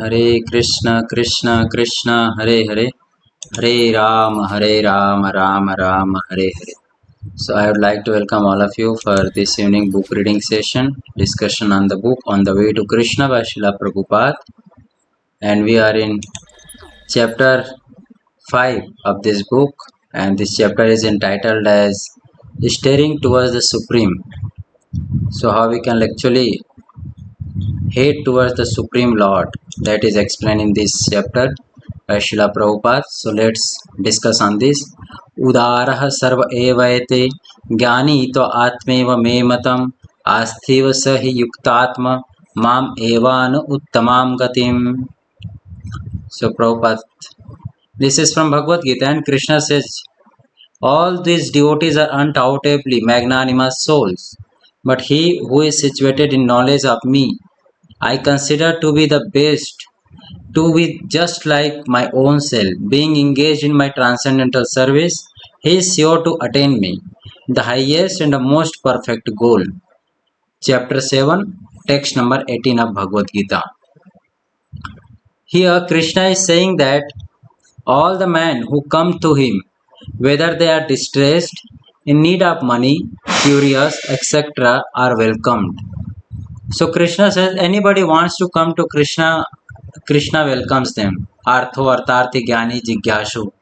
Hare Krishna, Krishna Krishna, Hare Hare, Hare Rama, Rama Rama, Hare Hare. So I would like to welcome all of you for this evening book reading session, discussion on the book On the Way to Krishna by Srila Prabhupada. And we are in chapter 5 of this book, and this chapter is entitled as Steering Towards the Supreme. So how we can actually head towards the Supreme Lord, that is explained in this chapter by Srila Prabhupada. So let's discuss on this. Udarah sarva evayate jnani to atmeva me matam asthiva sahi yuktatma mam evanu uttamam gatim. So Prabhupada, this is from Bhagavad Gita, and Krishna says, all these devotees are undoubtedly magnanimous souls, but he who is situated in knowledge of me, I consider to be the best, to be just like my own self. Being engaged in my transcendental service, he is sure to attain me, the highest and the most perfect goal. Chapter 7, text number 18 of Bhagavad Gita. Here Krishna is saying that all the men who come to him, whether they are distressed, in need of money, curious, etc., are welcomed. So Krishna says anybody wants to come to Krishna, Krishna welcomes them. Artho, Artharthi, Jnani, Jigyashu.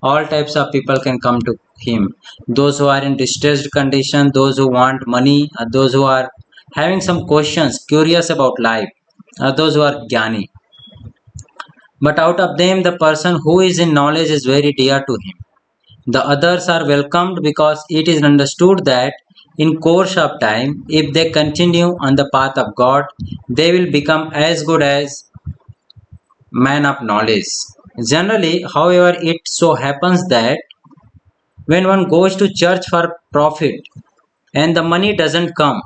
All types of people can come to him. Those who are in distressed condition, those who want money, those who are having some questions, curious about life, those who are Jnani. But out of them, the person who is in knowledge is very dear to him. The others are welcomed because it is understood that in course of time, if they continue on the path of God, they will become as good as man of knowledge. Generally, however, it so happens that when one goes to church for profit and the money doesn't come,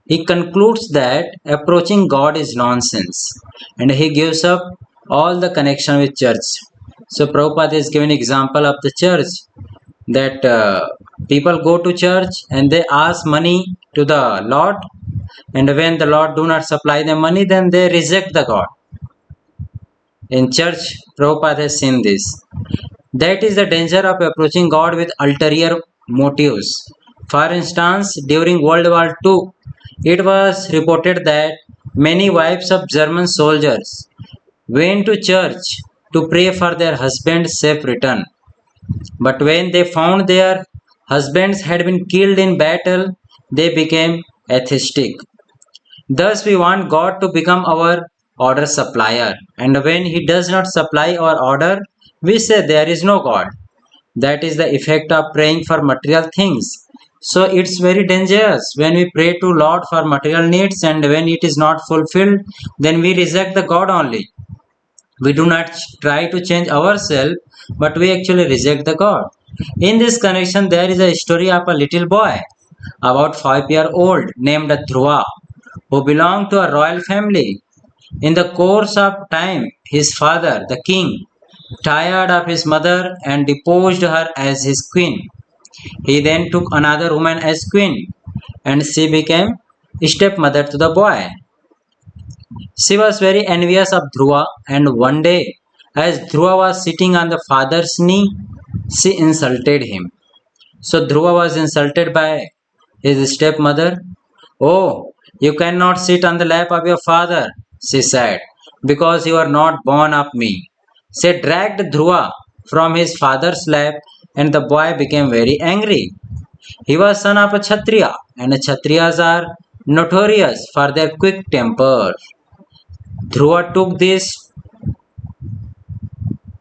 he concludes that approaching God is nonsense and he gives up all the connection with church. So Prabhupada is giving example of the church that people go to church and they ask money to the Lord, and when the Lord do not supply them money, then they reject the God. In church, Prabhupada has seen this. That is the danger of approaching God with ulterior motives. For instance, during World War II, it was reported that many wives of German soldiers went to church to pray for their husband's safe return. But when they found their husbands had been killed in battle, they became atheistic. Thus, we want God to become our order supplier, and when He does not supply our order, we say there is no God. That is the effect of praying for material things. So it's very dangerous when we pray to Lord for material needs, and when it is not fulfilled, then we reject the God only. We do not try to change ourselves, but we actually reject the God. In this connection, there is a story of a little boy, about 5-year-old, named Dhruva, who belonged to a royal family. In the course of time, his father, the king, tired of his mother and deposed her as his queen. He then took another woman as queen, and she became stepmother to the boy. She was very envious of Dhruva, and one day, as Dhruva was sitting on the father's knee, she insulted him. So Dhruva was insulted by his stepmother. Oh, you cannot sit on the lap of your father, she said, because you are not born of me. She dragged Dhruva from his father's lap, and the boy became very angry. He was son of a Kshatriya, and Kshatriyas are notorious for their quick temper. Dhruva took this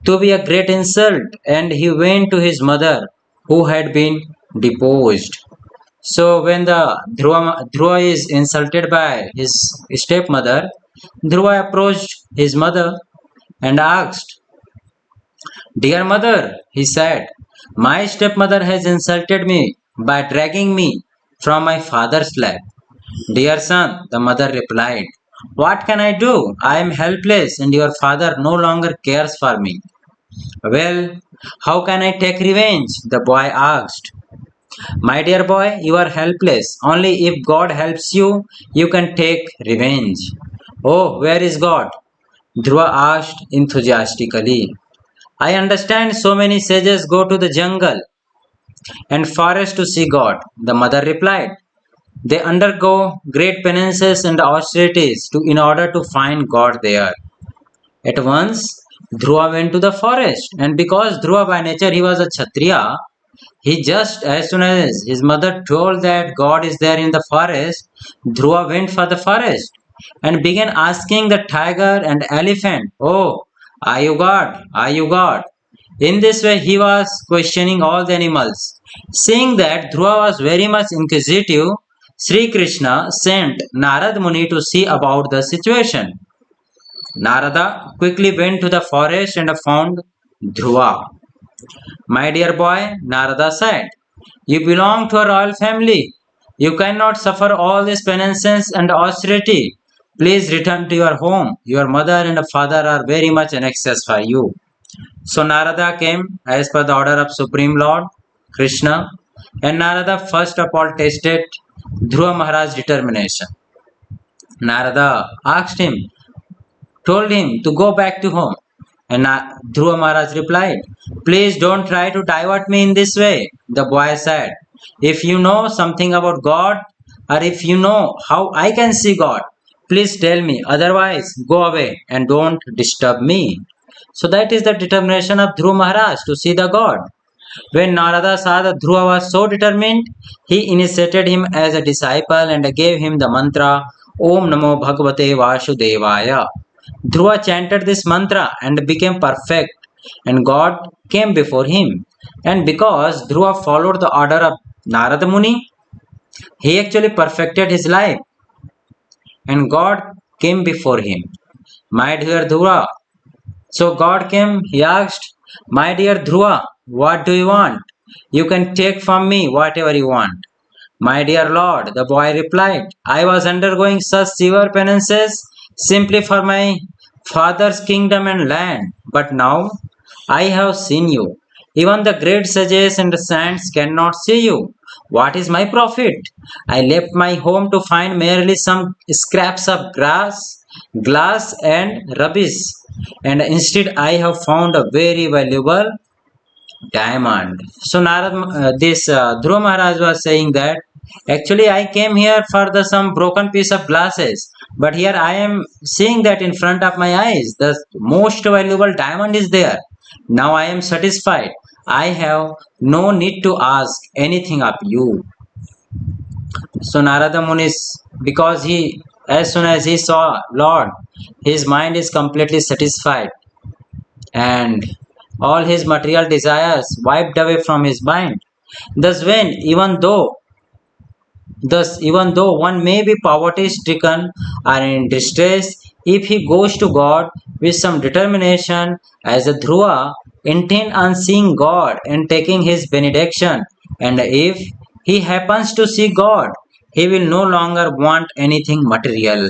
to be a great insult, and he went to his mother, who had been deposed. So when the Dhruva is insulted by his stepmother, Dhruva approached his mother and asked, "Dear mother," he said, "my stepmother has insulted me by dragging me from my father's lap." "Dear son," the mother replied, "what can I do? I am helpless and your father no longer cares for me." "Well, how can I take revenge?" the boy asked. "My dear boy, you are helpless. Only if God helps you, you can take revenge." "Oh, where is God?" Dhruva asked enthusiastically. I understand so many sages go to the jungle and forest to see God. The mother replied. They undergo great penances and austerities in order to find God there. At once, Dhruva went to the forest, and because Dhruva by nature he was a Kshatriya, he just as soon as his mother told that God is there in the forest, Dhruva went for the forest and began asking the tiger and elephant, Oh, are you God? Are you God? In this way, he was questioning all the animals. Seeing that Dhruva was very much inquisitive, Sri Krishna sent Narad Muni to see about the situation. Narada quickly went to the forest and found Dhruva. My dear boy, Narada said, you belong to a royal family. You cannot suffer all this penance and austerity. Please return to your home. Your mother and father are very much anxious for you. So Narada came as per the order of Supreme Lord Krishna, and Narada first of all tested Dhruva Maharaj's determination. Narada asked him, told him to go back to home. And Dhruva Maharaj replied, Please don't try to divert me in this way. The boy said, If you know something about God, or if you know how I can see God, please tell me. Otherwise, go away and don't disturb me. So that is the determination of Dhruva Maharaj to see the God. When Narada saw that Dhruva was so determined, he initiated him as a disciple and gave him the mantra Om Namo Bhagavate Vasudevaya. Dhruva chanted this mantra and became perfect, and God came before him. And because Dhruva followed the order of Narada Muni, he actually perfected his life, and God came before him. My dear Dhruva, so God came, he asked, My dear Dhruva, what do you want? You can take from me whatever you want. My dear Lord, the boy replied, I was undergoing such severe penances simply for my father's kingdom and land, but now I have seen you. Even the great sages and the saints cannot see you. What is my profit? I left my home to find merely some scraps of grass, glass, and rubbish, and instead I have found a very valuable diamond. So Dhruva Maharaj was saying that actually I came here for the some broken piece of glasses, but here I am seeing that in front of my eyes the most valuable diamond is there. Now I am satisfied. I have no need to ask anything of you. So Narada Muni, because he as soon as he saw Lord, his mind is completely satisfied, and all his material desires wiped away from his mind. Thus, even though one may be poverty stricken or in distress, if he goes to God with some determination as a Dhruva, intent on seeing God and taking his benediction, and if he happens to see God, he will no longer want anything material.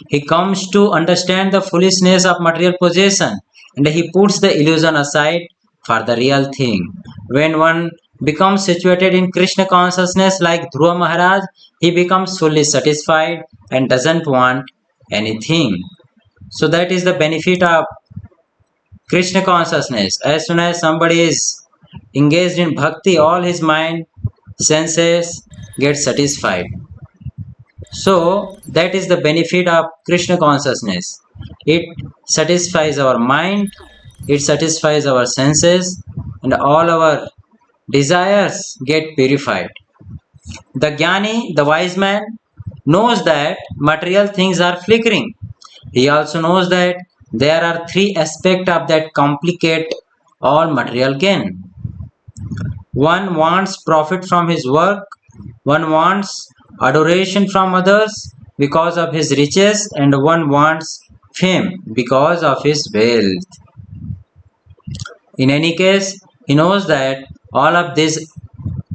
He comes to understand the foolishness of material possession, and he puts the illusion aside for the real thing. When one becomes situated in Krishna consciousness like Dhruva Maharaj, he becomes fully satisfied and doesn't want anything. So that is the benefit of Krishna consciousness. As soon as somebody is engaged in bhakti, all his mind, senses get satisfied. So that is the benefit of Krishna consciousness. It satisfies our mind, it satisfies our senses, and all our desires get purified. The Jnani, the wise man, knows that material things are flickering. He also knows that there are three aspects of that complicate all material gain. One wants profit from his work, one wants adoration from others because of his riches, and one wants fame because of his wealth. In any case, he knows that all of these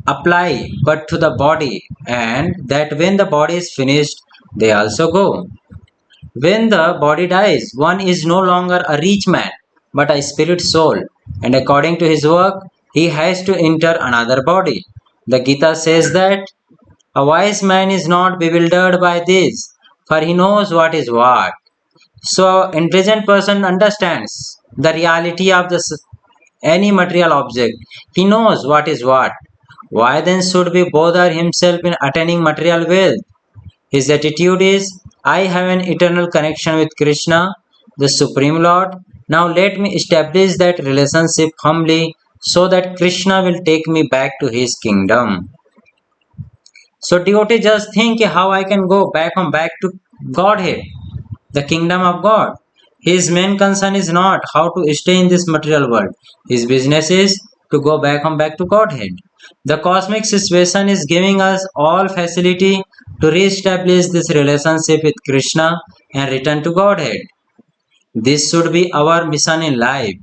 apply but to the body, and that when the body is finished, they also go. When the body dies, one is no longer a rich man but a spirit soul, and according to his work, he has to enter another body. The Gita says that a wise man is not bewildered by this, for he knows what is what. So, intelligent person understands the reality of any material object. He knows what is what. Why then should we bother himself in attaining material wealth? His attitude is, I have an eternal connection with Krishna, the Supreme Lord. Now let me establish that relationship humbly so that Krishna will take me back to his kingdom. So devotee just think how I can go back to Godhead, the kingdom of God. His main concern is not how to stay in this material world. His business is to go back to Godhead. The cosmic situation is giving us all facility to re-establish this relationship with Krishna and return to Godhead. This should be our mission in life.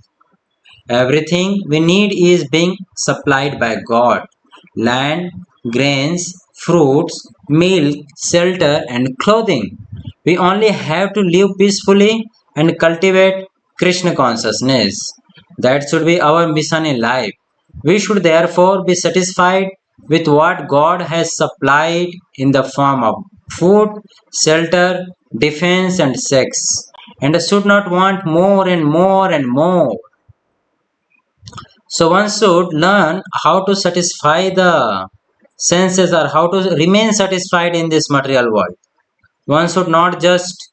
Everything we need is being supplied by God. Land, grains, fruits, milk, shelter, and clothing. We only have to live peacefully and cultivate Krishna consciousness. That should be our mission in life. We should therefore be satisfied with what God has supplied in the form of food, shelter, defense, and sex, and should not want more and more and more. So one should learn how to satisfy the senses or how to remain satisfied in this material world. One should not just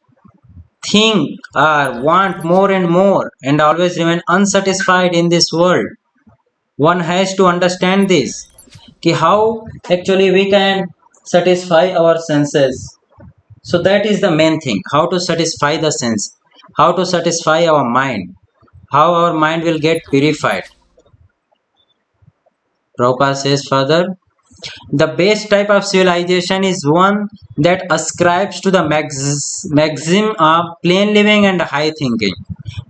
think or want more and always remain unsatisfied in this world. One has to understand this, ki how actually we can satisfy our senses. So that is the main thing, how to satisfy the sense, how to satisfy our mind, how our mind will get purified. Prabhupada says further, the best type of civilization is one that ascribes to the maxim of plain living and high thinking.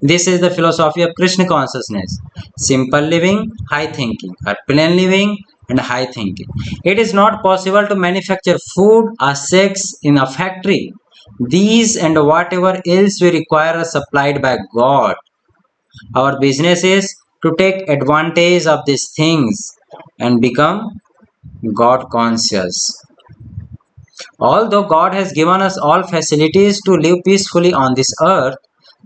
This is the philosophy of Krishna consciousness. Simple living, high thinking, or plain living and high thinking. It is not possible to manufacture food or sex in a factory. These and whatever else we require are supplied by God. Our business is to take advantage of these things and become God conscious. Although God has given us all facilities to live peacefully on this earth,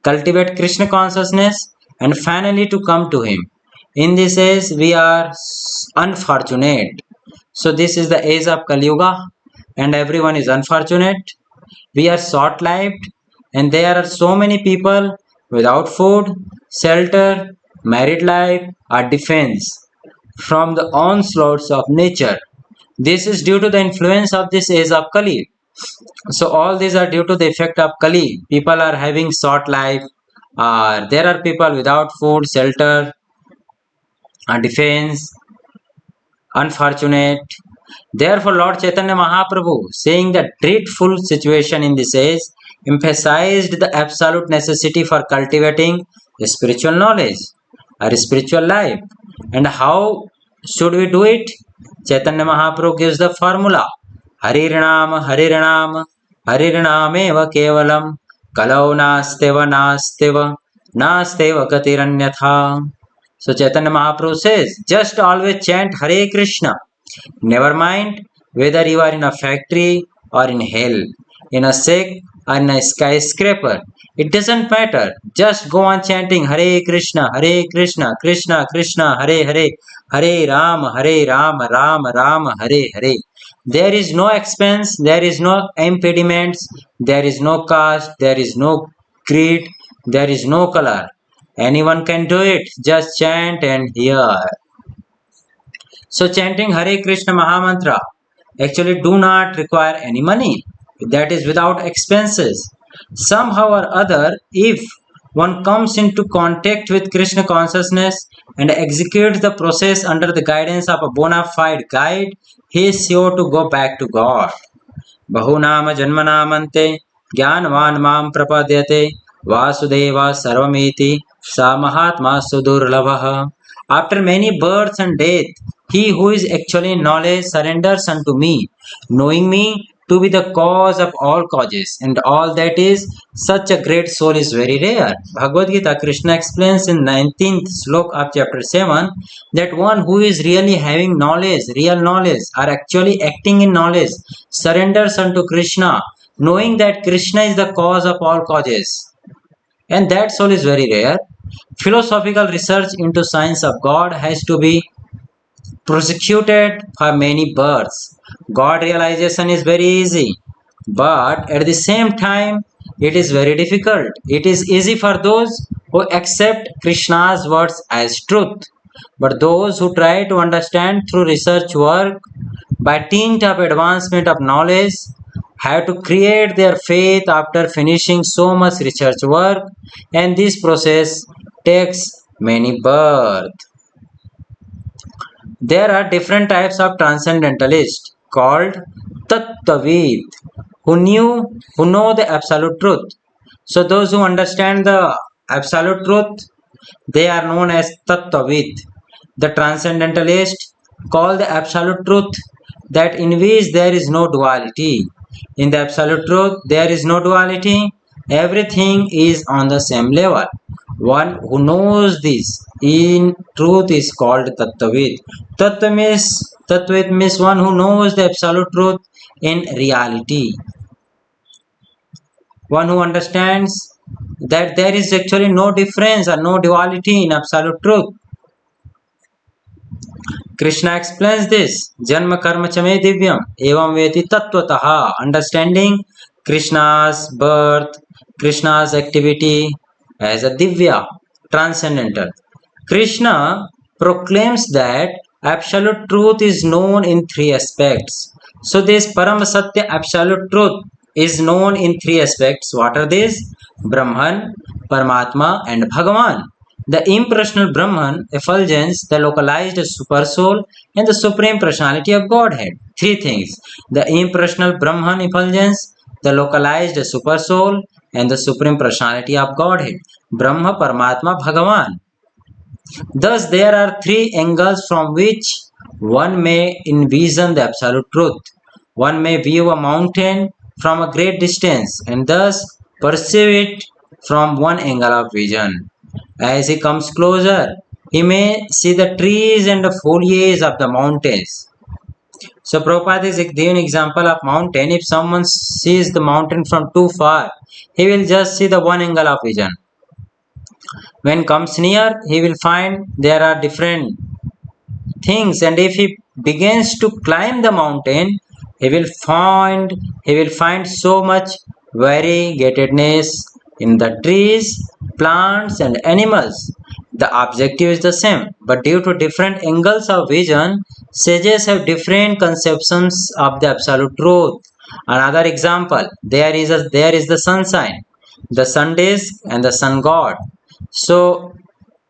cultivate Krishna consciousness, and finally to come to Him. In this age, we are unfortunate. So, this is the age of Kali Yuga, and everyone is unfortunate. We are short lived, and there are so many people without food, shelter, married life, or defense from the onslaughts of nature. This is due to the influence of this age of Kali. So all these are due to the effect of Kali. People are having short life. There are people without food, shelter, defense, unfortunate. Therefore, Lord Chaitanya Mahaprabhu, saying the dreadful situation in this age, emphasized the absolute necessity for cultivating spiritual knowledge or spiritual life. And how should we do it? Chaitanya Mahaprabhu gives the formula. Harirnam, Harirnam, Harirnameva Kevalam, Kalau Nasteva Nasteva, Nasteva Gatiranyatha. So Chaitanya Mahaprabhu says, just always chant Hare Krishna. Never mind whether you are in a factory or in hell, in a sick or in a skyscraper. It doesn't matter. Just go on chanting Hare Krishna, Krishna Krishna, Hare Hare, Hare Rama, Rama Rama, Hare Hare. There is no expense, there is no impediments, there is no caste, there is no creed, there is no color. Anyone can do it. Just chant and hear. So chanting Hare Krishna Mahamantra actually do not require any money. That is without expenses. Somehow or other, if one comes into contact with Krishna consciousness and executes the process under the guidance of a bona fide guide, he is sure to go back to God. Bahunama Janmanamante Jnanvan Mam Prapadyate Vasudeva Sarvamiti Sa Mahatma Sudurlabha. After many births and death, he who is actually in knowledge surrenders unto me, knowing me to be the cause of all causes, and all that is, such a great soul is very rare. Bhagavad Gita, Krishna explains in 19th slok of chapter 7 that one who is really having knowledge, real knowledge, or actually acting in knowledge, surrenders unto Krishna, knowing that Krishna is the cause of all causes. and that soul is very rare. Philosophical research into science of God has to be prosecuted for many births. God realization is very easy, but at the same time, it is very difficult. It is easy for those who accept Krishna's words as truth, but those who try to understand through research work by dint of advancement of knowledge have to create their faith after finishing so much research work, and this process takes many births. There are different types of transcendentalists called Tattvavid who know the absolute truth. So those who understand the absolute truth, they are known as Tattvavid. The transcendentalist call the absolute truth that in which there is no duality. In the absolute truth, there is no duality. Everything is on the same level. One who knows this in truth is called Tattvavid. Tattvavid means one who knows the absolute truth in reality. One who understands that there is actually no difference or no duality in absolute truth. Krishna explains this. Janma karma chame divyam evam veti tattvataha. Understanding Krishna's birth, Krishna's activity as a divya, transcendental. Krishna proclaims that absolute truth is known in three aspects. So this Param Satya absolute truth is known in three aspects. What are these? Brahman, Paramatma and Bhagavan. The impersonal Brahman effulgence the localized supersoul and the supreme personality of Godhead. Three things. The impersonal Brahman effulgence, the localized supersoul and the supreme personality of Godhead. Brahma, Paramatma, Bhagavan. Thus there are three angles from which one may envision the absolute truth. One may view a mountain from a great distance and thus perceive it from one angle of vision. As he comes closer, he may see the trees and the foliage of the mountains. So Prabhupada is giving an example of mountain. If someone sees the mountain from too far, he will just see the one angle of vision. When comes near, he will find there are different things, and if he begins to climb the mountain, he will find so much variegatedness in the trees, plants and animals. The objective is the same, but due to different angles of vision, sages have different conceptions of the absolute truth. Another example, there is the sunshine, the sun disk and the sun god. So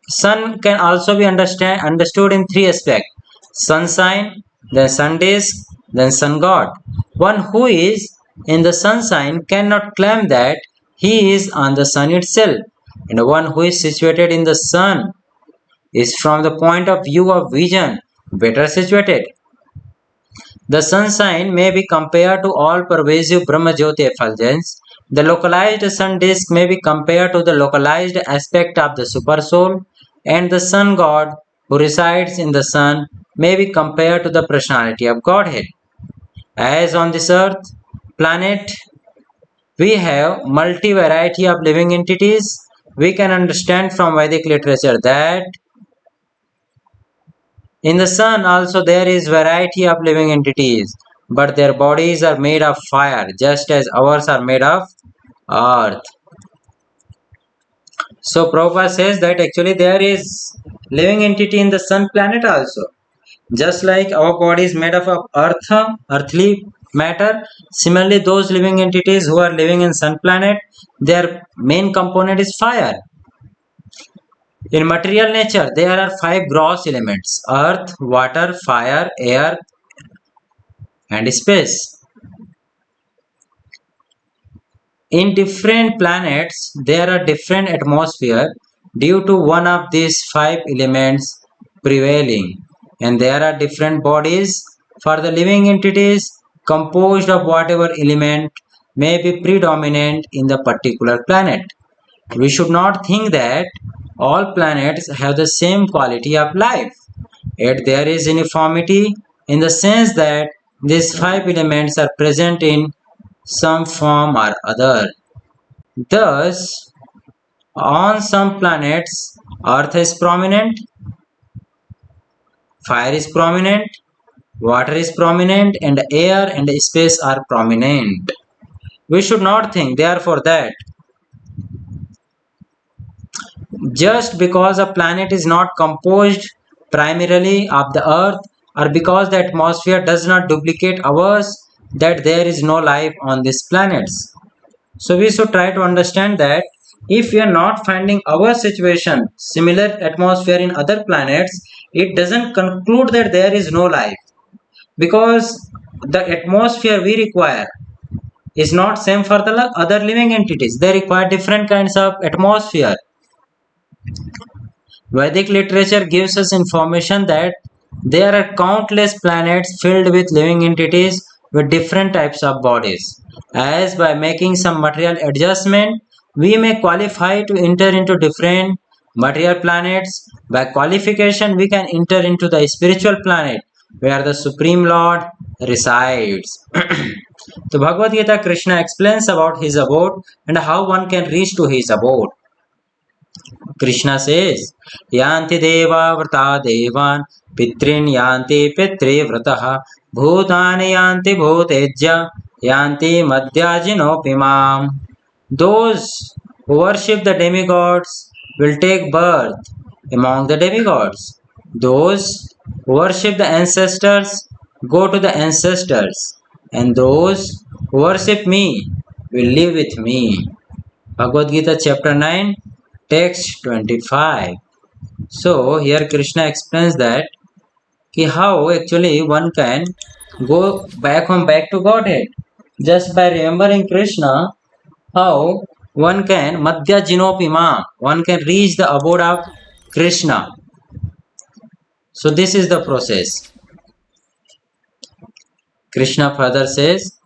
sun can also be understood in three aspects: sunshine, then sun disk, then sun god. One who is in the sunshine cannot claim that he is on the sun itself, and one who is situated in the sun is from the point of view of vision better situated. The sunshine may be compared to all pervasive Brahma Jyoti effulgence. The localized sun disk may be compared to the localized aspect of the supersoul, and the sun god who resides in the sun may be compared to the personality of Godhead. As on this earth planet we have multi-variety of living entities, we can understand from Vedic literature that in the sun also there is variety of living entities, but their bodies are made of fire, just as ours are made of earth. So Prabhupada says that actually there is living entity in the sun planet also. Just like our body is made up of earthly matter, similarly those living entities who are living in sun planet, their main component is fire. In material nature, there are 5 gross elements: earth, water, fire, air, and space. In different planets, there are different atmosphere due to one of these 5 elements prevailing, and there are different bodies for the living entities composed of whatever element may be predominant in the particular planet. We should not think that all planets have the same quality of life, yet there is uniformity in the sense that these 5 elements are present in some form or other. Thus, On some planets, Earth is prominent, fire is prominent, water is prominent, and air and space are prominent. We should not think, therefore, that just because a planet is not composed primarily of the earth, or because the atmosphere does not duplicate ours, that there is no life on these planets. So we should try to understand that if we are not finding our situation similar atmosphere in other planets, it doesn't conclude that there is no life, because the atmosphere we require is not same for the other living entities. They require different kinds of atmosphere. Vedic literature gives us information that there are countless planets filled with living entities with different types of bodies. As by making some material adjustment, we may qualify to enter into different material planets. By qualification, we can enter into the spiritual planet where the Supreme Lord resides. So Bhagavad Gita, Krishna explains about his abode and how one can reach to his abode. Krishna says, Yanti deva vrata devan, pitrin yanti pitri vrataha, bhutani yanti bhutejya, yanti madhyajino pimam. Those who worship the demigods will take birth among the demigods. Those who worship the ancestors go to the ancestors, and those who worship me will live with me. Bhagavad Gita chapter 9, text 25. So here Krishna explains that how actually one can go back to Godhead just by remembering Krishna. How one can Madhya Jinopima, one can reach the abode of Krishna. So this is the process. Krishna further says,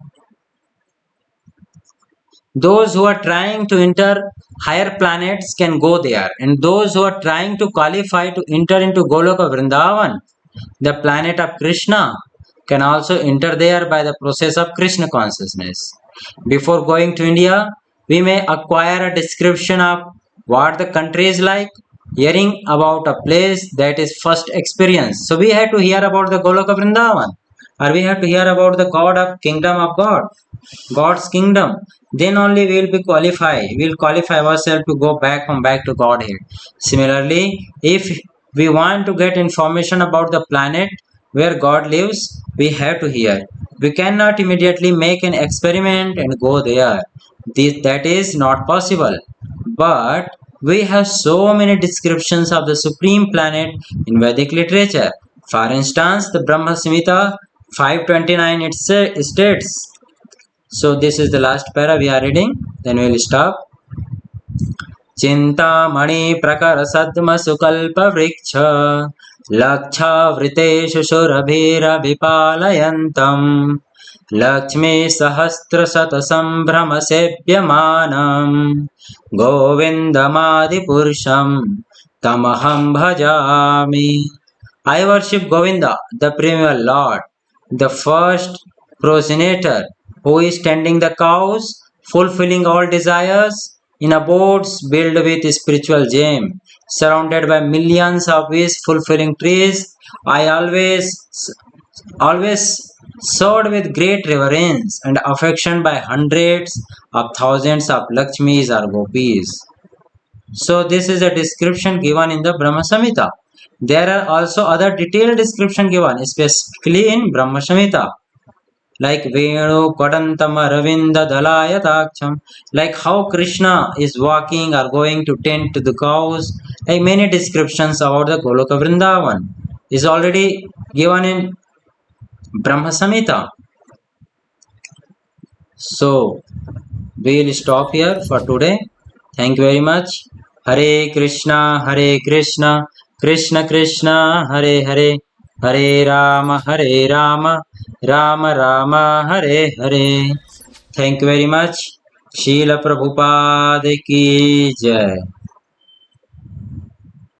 those who are trying to enter higher planets can go there, and those who are trying to qualify to enter into Goloka Vrindavan, the planet of Krishna, can also enter there by the process of Krishna consciousness. Before going to India, we may acquire a description of what the country is like, hearing about a place that is first experience. So we have to hear about the Goloka Vrindavan, or we have to hear about the God of kingdom of God, God's kingdom. Then only we will be qualified. We will qualify ourselves to go back to Godhead. Similarly, if we want to get information about the planet where God lives, we have to hear. We cannot immediately make an experiment and go there. That is not possible. But we have so many descriptions of the supreme planet in Vedic literature. For instance, the Brahma Samhita 529 it states. So this is the last para we are reading. Then we will stop. Chintamani prakara sadma sukalpa vriksha laksha vriteshu shurabhira vipalayantam lakshmi sahastra sata sambhrama sebhyamanam govindamadi purusham tamaham bhajami. I worship Govinda, the primeval Lord, the first progenitor, who is tending the cows, fulfilling all desires, in abodes built with spiritual gem, surrounded by millions of wish fulfilling trees. I always served with great reverence and affection by hundreds of thousands of Lakshmis or Gopis. So this is a description given in the Brahma Samhita. There are also other detailed description given specifically in Brahma Samhita, like Venu Kodantama Ravinda Dalayatacham, like how Krishna is walking or going to tend to the cows. Like many descriptions about the Goloka Vrindavan is already given in Brahma Samhita. So we will stop here for today. Thank you very much. Hare Krishna, Krishna Krishna, Hare Hare, Hare Rama, Rama Rama, Hare Hare. Thank you very much. Srila Prabhupada ki jai.